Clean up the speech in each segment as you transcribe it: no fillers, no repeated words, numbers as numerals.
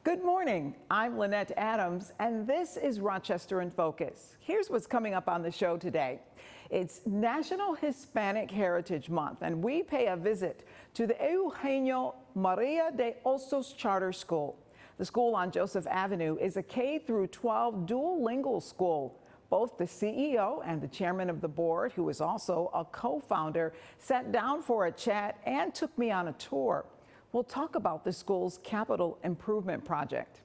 Good morning. I'm Lynette Adams, and this is Rochester in Focus. Here's what's coming up on the show today. It's National Hispanic Heritage Month, and we pay a visit to the Eugenio Maria de Hostos Charter School. The school on Joseph Avenue is a K-12 dual-lingual school. Both the CEO and the chairman of the board, who is also a co-founder, sat down for a chat and took me on a tour. We'll talk about the school's capital improvement project.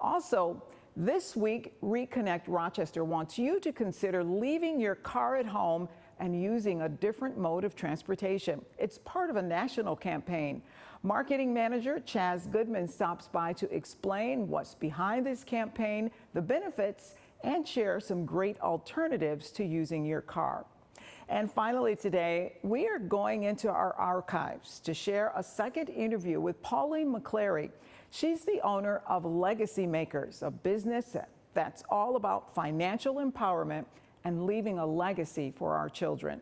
Also, this week, Reconnect Rochester wants you to consider leaving your car at home and using a different mode of transportation. It's part of a national campaign. Marketing manager Chaz Goodman stops by to explain what's behind this campaign, the benefits, and share some great alternatives to using your car. And finally today, we are going into our archives to share a second interview with Pauline McCleary. She's the owner of Legacy Makers, a business that's all about financial empowerment and leaving a legacy for our children.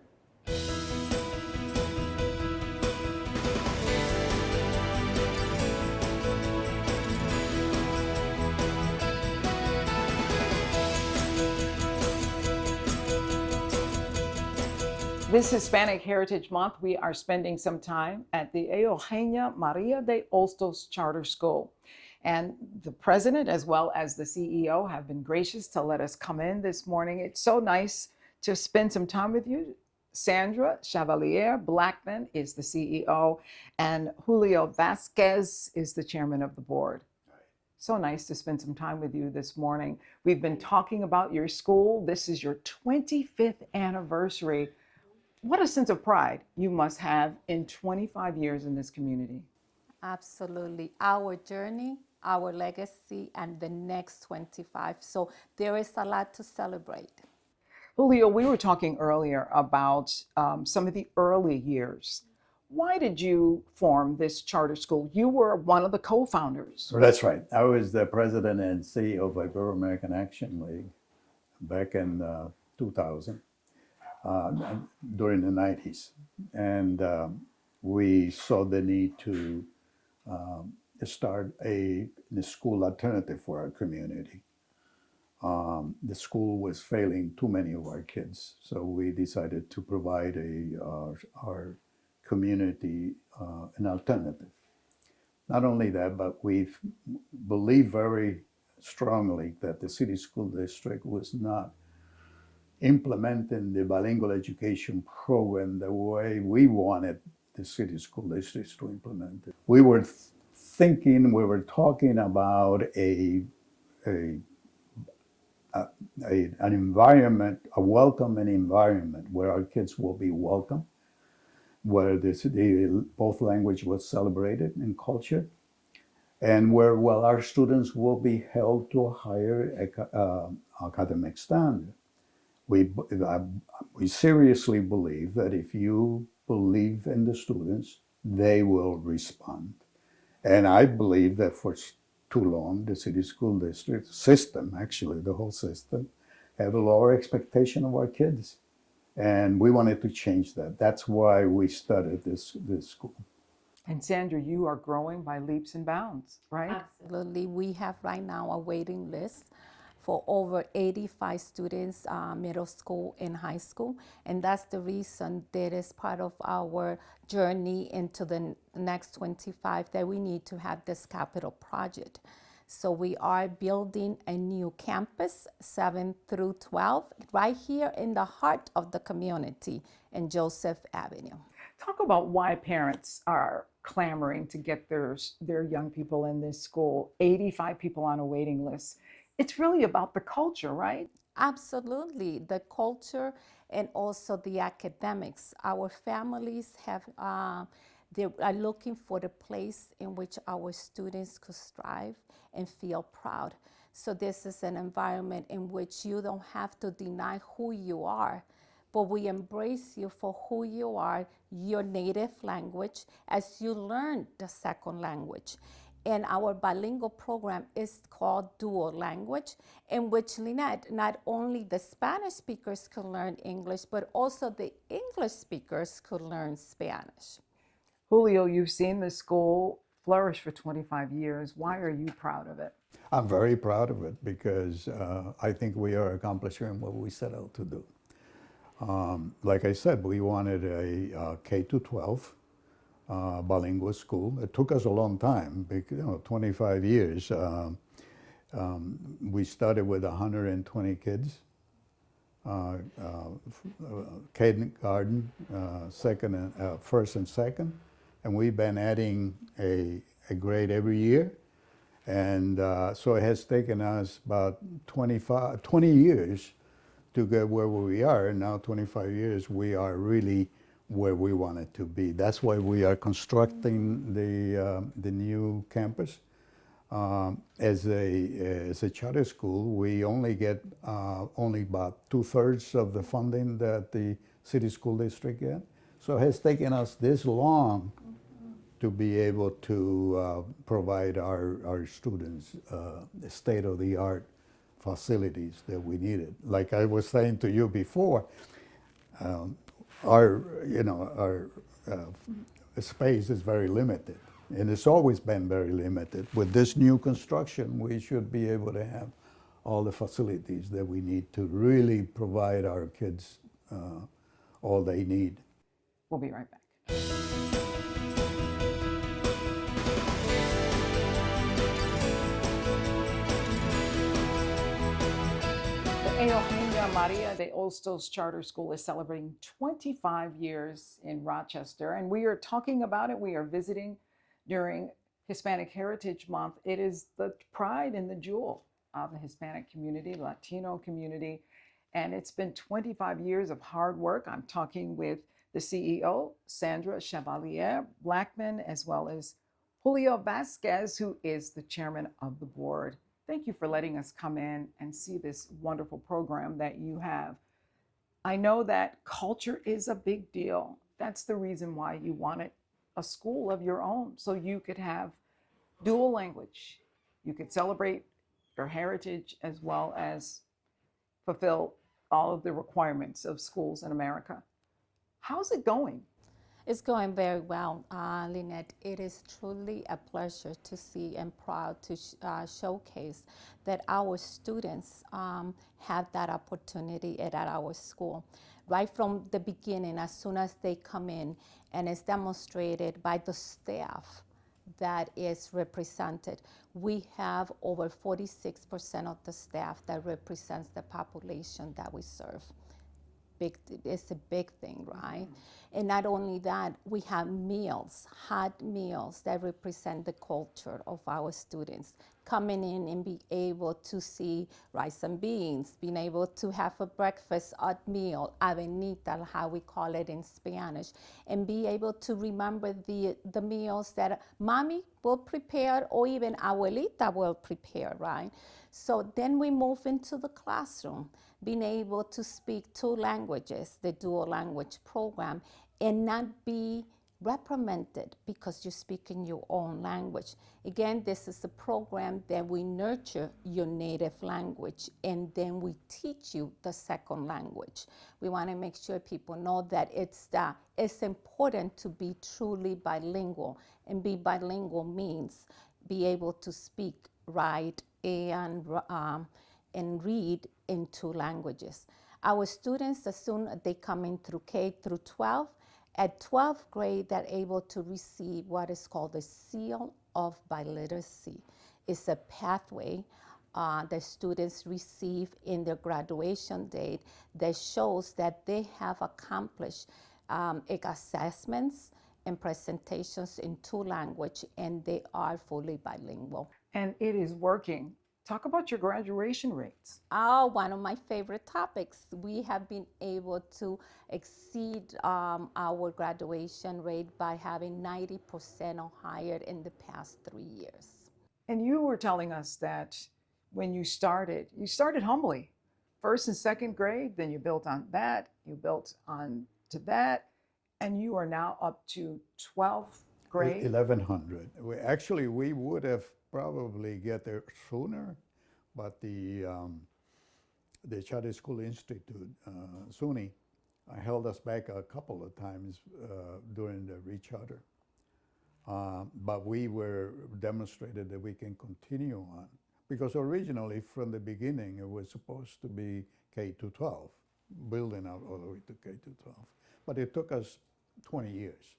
This Hispanic Heritage Month, we are spending some time at the Eugenio Maria de Hostos Charter School. And the president, as well as the CEO, have been gracious to let us come in this morning. It's so nice to spend some time with you. Sandra Chevalier Blackman is the CEO, and Julio Vasquez is the chairman of the board. So nice to spend some time with you this morning. We've been talking about your school. This is your 25th anniversary. What a sense of pride you must have in 25 years in this community. Absolutely. Our journey, our legacy, and the next 25. So there is a lot to celebrate. Julio, we were talking earlier about some of the early years. Why did you form this charter school? You were one of the co-founders. That's right. I was the president and CEO of Ibero-American Action League back in 2000. During the 90s. And we saw the need to start a school alternative for our community. The school was failing too many of our kids, so we decided to provide our community an alternative. Not only that, but we believe very strongly that the city school district was not implementing the bilingual education program the way we wanted the city school districts to implement it. We were talking about an environment, a welcoming environment where our kids will be welcome, where both language was celebrated in culture, and where our students will be held to a higher academic standard. We seriously believe that if you believe in the students, they will respond. And I believe that for too long, the city school district system, actually the whole system, have a lower expectation of our kids. And we wanted to change that. That's why we started this school. And Sandra, you are growing by leaps and bounds, right? Absolutely. We have right now a waiting list for over 85 students, middle school and high school. And that's the reason that is part of our journey into the next 25 that we need to have this capital project. So we are building a new campus, 7 through 12, right here in the heart of the community in Joseph Avenue. Talk about why parents are clamoring to get their young people in this school, 85 people on a waiting list. It's really about the culture, right? Absolutely. The culture and also the academics. Our families they are looking for the place in which our students could strive and feel proud. So this is an environment in which you don't have to deny who you are, but we embrace you for who you are, your native language, as you learn the second language. And our bilingual program is called duo-lingual, in which, Lynette, not only the Spanish speakers could learn English, but also the English speakers could learn Spanish. Julio, you've seen the school flourished for 25 years. Why are you proud of it? I'm very proud of it because I think we are accomplishing what we set out to do. Like I said, we wanted a K to 12 bilingual school. It took us a long time, because, 25 years. We started with 120 kids, kindergarten, first and second, and we've been adding a grade every year. And so it has taken us about 20 years to get where we are. And now 25 years, we are really where we want it to be. That's why we are constructing the new campus. As a charter school, we only get only about 2/3 of the funding that the city school district get. So it has taken us this long to be able to provide our students state-of-the-art facilities that we needed. Like I was saying to you before, our space is very limited, and it's always been very limited. With this new construction, we should be able to have all the facilities that we need to really provide our kids all they need. We'll be right back. Eugenio Maria de Hostos Charter School is celebrating 25 years in Rochester, and we are talking about it. We are visiting during Hispanic Heritage Month. It is the pride and the jewel of the Hispanic community, Latino community, and it's been 25 years of hard work. I'm talking with the CEO, Sandra Chevalier Blackman, as well as Julio Vasquez, who is the chairman of the board. Thank you for letting us come in and see this wonderful program that you have. I know that culture is a big deal. That's the reason why you wanted a school of your own, so you could have dual language. You could celebrate your heritage as well as fulfill all of the requirements of schools in America. How's it going? It's going very well, Lynette. It is truly a pleasure to see and proud to showcase that our students have that opportunity at our school. Right from the beginning, as soon as they come in, and it's demonstrated by the staff that is represented. We have over 46% of the staff that represents the population that we serve. It's a big thing, right? And not only that, we have meals, hot meals that represent the culture of our students. Coming in and be able to see rice and beans, being able to have a breakfast hot meal, avenita, how we call it in Spanish, and be able to remember the meals that mommy will prepare or even abuelita will prepare, right? So then we move into the classroom, being able to speak 2 languages, the dual language program, and not be reprimanded because you speak in your own language. Again, this is a program that we nurture your native language, and then we teach you the second language. We want to make sure people know that it's important to be truly bilingual, and be bilingual means be able to speak, write, and read in 2 languages. Our students, as soon as they come in through K through 12, at 12th grade, they're able to receive what is called the Seal of Biliteracy. It's a pathway that students receive in their graduation date that shows that they have accomplished assessments and presentations in 2 languages, and they are fully bilingual. And it is working. Talk about your graduation rates. Oh, one of my favorite topics. We have been able to exceed our graduation rate by having 90% or higher in the past 3 years. And you were telling us that when you started humbly. 1st and 2nd grade, then you built on that, you built on to that, and you are now up to 12th grade. 1,100. We would have probably get there sooner, but the Charter School Institute, SUNY, held us back a couple of times during the recharter. But we were demonstrated that we can continue on. Because originally, from the beginning, it was supposed to be K to 12, building out all the way to K to 12. But it took us 20 years.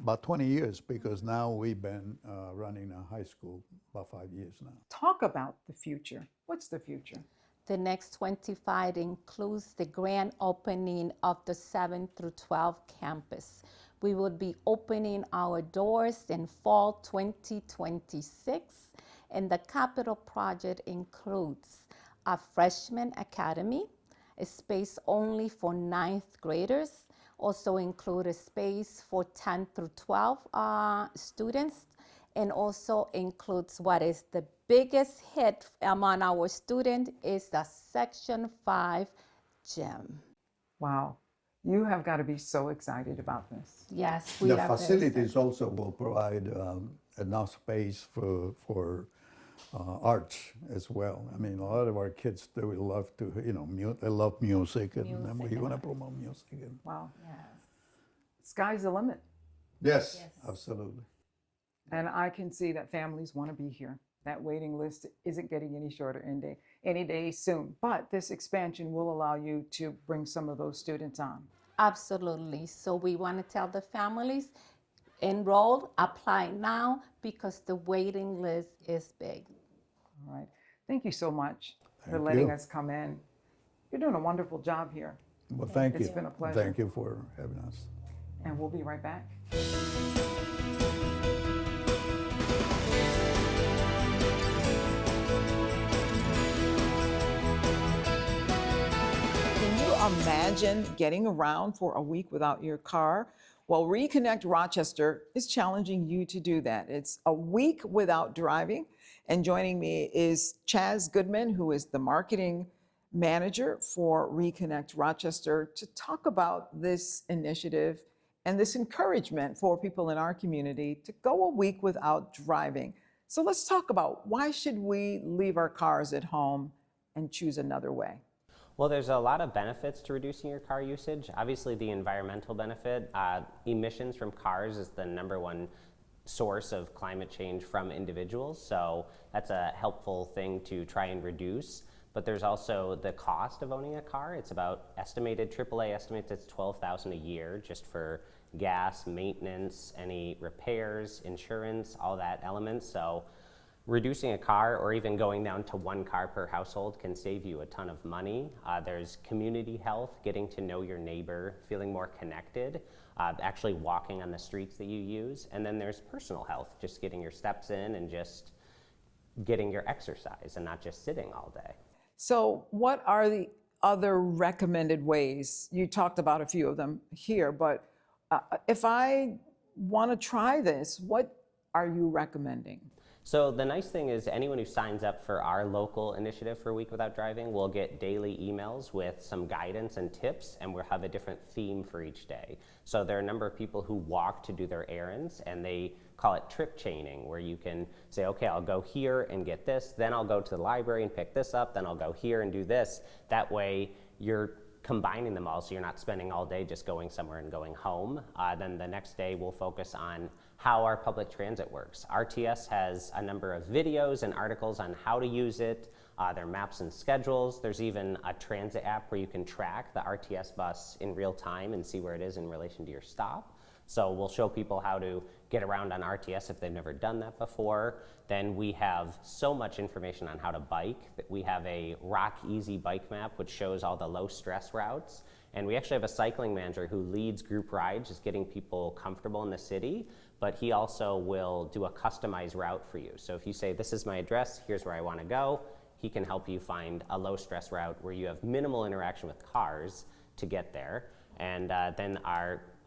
About 20 years, because now we've been running a high school about 5 years now. Talk about the future. What's the future? The next 25 includes the grand opening of the 7 through 12 campus. We will be opening our doors in fall 2026, and the capital project includes a freshman academy, a space only for 9th graders, also include a space for 10 through 12 students, and also includes what is the biggest hit among our students is the Section 5 gym. Wow. You have got to be so excited about this. Yes, we The are very facilities also will provide enough space for arts as well. I mean, a lot of our kids, they would love to, they love music, and we want to promote music. And Wow. Yes. Sky's the limit. yes, Yes. absolutely. And I can see that families want to be here. That waiting list isn't getting any shorter any day soon. But this expansion will allow you to bring some of those students on. Absolutely. So we want to tell the families, enroll, apply now, because the waiting list is big. All right. Thank you so much for Thank letting you. us come in. You're doing a wonderful job here. Well, thank you. It's been a pleasure. Thank you for having us. And we'll be right back. Can you imagine getting around for a week without your car? Well, Reconnect Rochester is challenging you to do that. It's a week without driving. And joining me is Chaz Goodman, who is the marketing manager for Reconnect Rochester, to talk about this initiative and this encouragement for people in our community to go a week without driving. So let's talk about, why should we leave our cars at home and choose another way? Well, there's a lot of benefits to reducing your car usage. Obviously, the environmental benefit, emissions from cars is the #1 source of climate change from individuals. So that's a helpful thing to try and reduce. But there's also the cost of owning a car. It's about AAA estimates it's $12,000 a year just for gas, maintenance, any repairs, insurance, all that elements. So reducing a car, or even going down to 1 car per household, can save you a ton of money. There's community health, getting to know your neighbor, feeling more connected, actually walking on the streets that you use. And then there's personal health, just getting your steps in and just getting your exercise and not just sitting all day. So what are the other recommended ways? You talked about a few of them here, but if I want to try this, what are you recommending? So the nice thing is, anyone who signs up for our local initiative for a week without driving will get daily emails with some guidance and tips, and we'll have a different theme for each day. So there are a number of people who walk to do their errands, and they call it trip chaining, where you can say, okay, I'll go here and get this, then I'll go to the library and pick this up, then I'll go here and do this. That way you're combining them all, so you're not spending all day just going somewhere and going home. Then the next day we'll focus on how our public transit works. RTS has a number of videos and articles on how to use it. There are maps and schedules. There's even a transit app where you can track the RTS bus in real time and see where it is in relation to your stop. So we'll show people how to get around on RTS if they've never done that before. Then we have so much information on how to bike that we have a Rock Easy bike map, which shows all the low stress routes. And we actually have a cycling manager who leads group rides, just getting people comfortable in the city, but he also will do a customized route for you. So if you say, this is my address, here's where I want to go, he can help you find a low stress route where you have minimal interaction with cars to get there. And then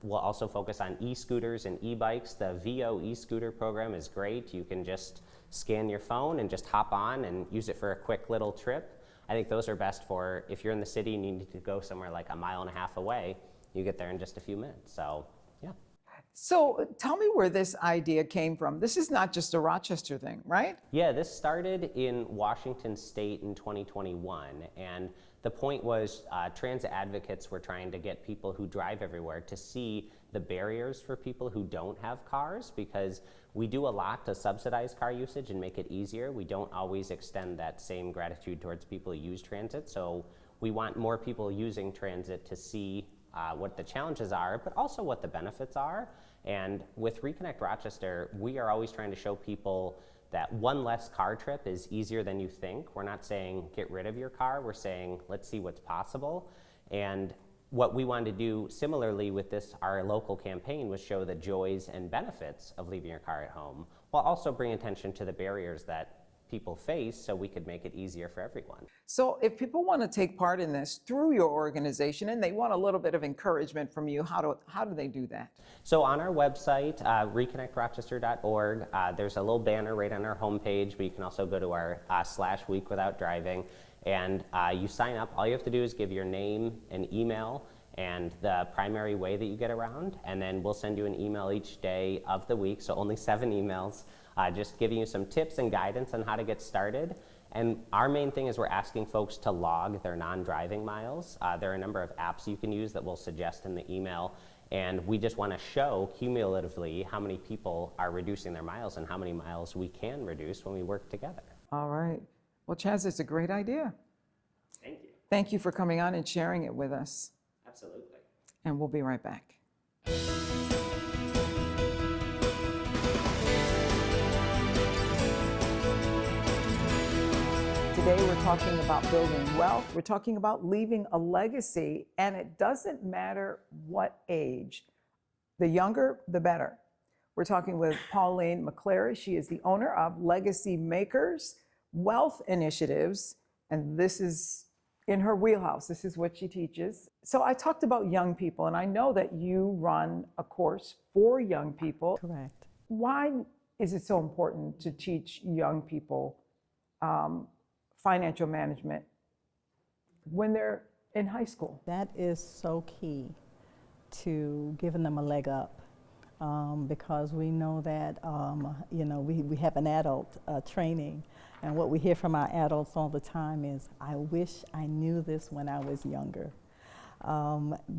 we'll also focus on e-scooters and e-bikes. The VO e-scooter program is great. You can just scan your phone and just hop on and use it for a quick little trip. I think those are best for if you're in the city and you need to go somewhere like 1.5 miles away, you get there in just a few minutes. So, yeah. So tell me where this idea came from. This is not just a Rochester thing, right? Yeah, this started in Washington State in 2021, and the point was transit advocates were trying to get people who drive everywhere to see the barriers for people who don't have cars, because we do a lot to subsidize car usage and make it easier. We don't always extend that same gratitude towards people who use transit. So we want more people using transit to see what the challenges are, but also what the benefits are. And with Reconnect Rochester, we are always trying to show people that one less car trip is easier than you think. We're not saying get rid of your car, we're saying let's see what's possible. And what we wanted to do similarly with this, our local campaign, was show the joys and benefits of leaving your car at home, while also bring attention to the barriers that people face so we could make it easier for everyone. So if people want to take part in this through your organization and they want a little bit of encouragement from you, how do they do that? So on our website, reconnectrochester.org, there's a little banner right on our homepage, but you can also go to our /week without driving, and you sign up. All you have to do is give your name and email and the primary way that you get around, and then we'll send you an email each day of the week, so only 7 emails, just giving you some tips and guidance on how to get started. And our main thing is we're asking folks to log their non-driving miles. There are a number of apps you can use that we'll suggest in the email, and we just want to show cumulatively how many people are reducing their miles and how many miles we can reduce when we work together. All right. Well, Chaz, it's a great idea. Thank you. Thank you for coming on and sharing it with us. Absolutely. And we'll be right back. Today we're talking about building wealth. We're talking about leaving a legacy, and it doesn't matter what age. The younger, the better. We're talking with Pauline McCleary. She is the owner of Legacy Makers Wealth Initiatives, and this is in her wheelhouse. This is what she teaches. So I talked about young people, and I know that you run a course for young people. Correct. Why is it so important to teach young people financial management when they're in high school? That is so key to giving them a leg up, because we know that we have an adult training, and what we hear from our adults all the time is, I wish I knew this when I was younger.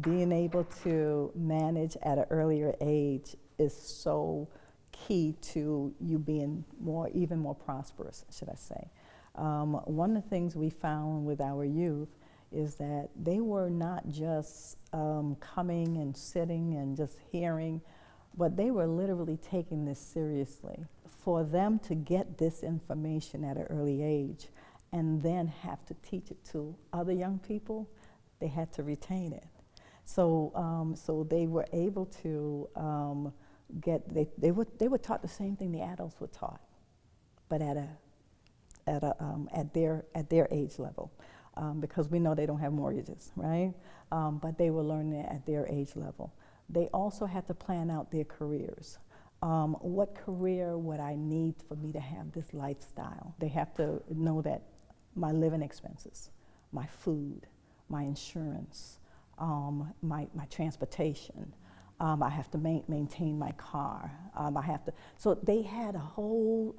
Being able to manage at an earlier age is so key to you being even more prosperous, should I say. One of the things we found with our youth is that they were not just coming and sitting and just hearing, but they were literally taking this seriously. For them to get this information at an early age and then have to teach it to other young people, they had to retain it. So, so they were able to they were taught the same thing the adults were taught, but at their age level, because we know they don't have mortgages, right? But they were learning it at their age level. They also had to plan out their careers. What career would I need for me to have this lifestyle? They have to know that my living expenses, my food, my insurance, my transportation, I have to maintain my car. I have to. So they had a whole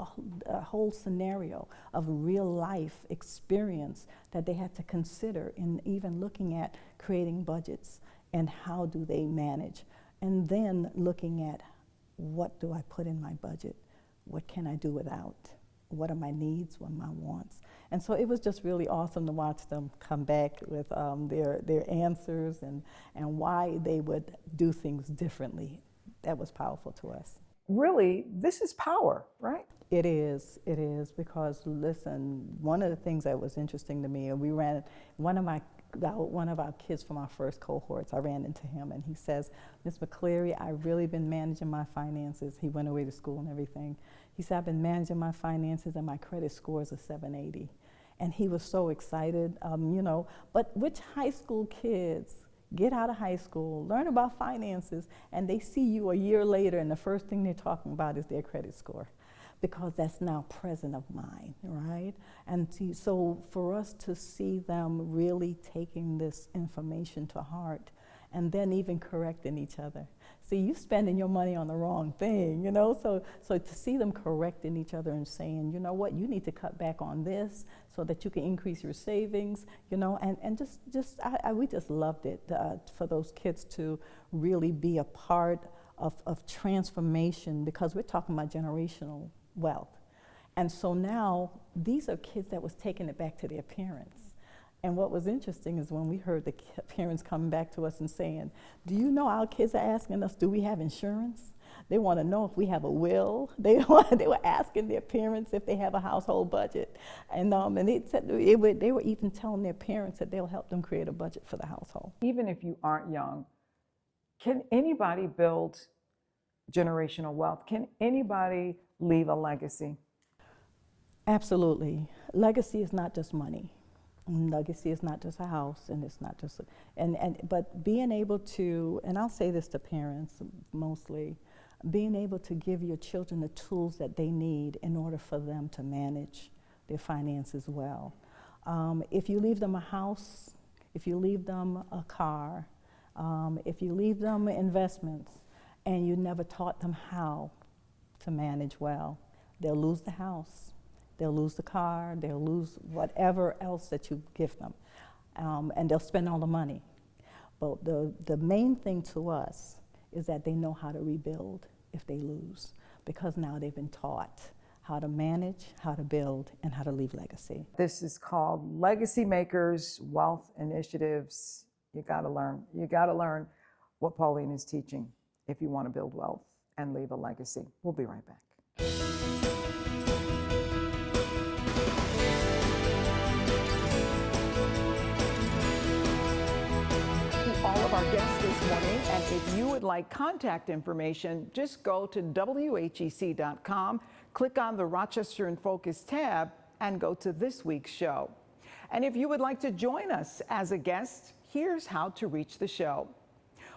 scenario of real life experience that they had to consider in even looking at creating budgets and how do they manage, and then looking at what do I put in my budget, what can I do without, what are my needs, what are my wants. And so it was just really awesome to watch them come back with their answers and why they would do things differently. That was powerful to us. Really, this is power, right? It is, because listen, one of the things that was interesting to me, and we ran, one of our kids from our first cohorts, I ran into him and he says, Ms. McCleary, I've really been managing my finances. He went away to school and everything. He said, I've been managing my finances and my credit score is a 780. And he was so excited, but which high school kids get out of high school, learn about finances, and they see you a year later and the first thing they're talking about is their credit score, because that's now present of mind, right? And so for us to see them really taking this information to heart and then even correcting each other. See, you spending your money on the wrong thing, you know? So to see them correcting each other and saying, you know what, you need to cut back on this so that you can increase your savings, you know? And we just loved it for those kids to really be a part of transformation, because we're talking about generational wealth. And so now these are kids that was taking it back to their parents. And what was interesting is when we heard the parents coming back to us and saying, do you know our kids are asking us, do we have insurance? They want to know if we have a will. They were asking their parents if they have a household budget. And they said they were even telling their parents that they'll help them create a budget for the household. Even if you aren't young, can anybody build generational wealth? Can anybody leave a legacy? Absolutely. Legacy is not just money. Legacy is not just a house, and it's not just, but being able to, and I'll say this to parents mostly, being able to give your children the tools that they need in order for them to manage their finances well. If you leave them a house, if you leave them a car, if you leave them investments, and you never taught them how to manage well, they'll lose the house. They'll lose the car, they'll lose whatever else that you give them, and they'll spend all the money. But the main thing to us is that they know how to rebuild if they lose, because now they've been taught how to manage, how to build, and how to leave legacy. This is called Legacy Makers Wealth Initiatives. You gotta learn what Pauline is teaching if you want to build wealth and leave a legacy. We'll be right back. All of our guests this morning, and if you would like contact information, just go to WHEC.com, click on the Rochester in Focus tab, and go to this week's show. And if you would like to join us as a guest, here's how to reach the show.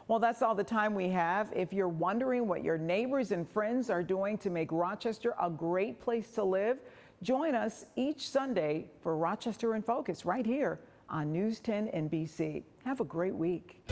Well, that's all the time we have. If you're wondering what your neighbors and friends are doing to make Rochester a great place to live, join us each Sunday for Rochester in Focus right here on News 10 NBC. Have a great week.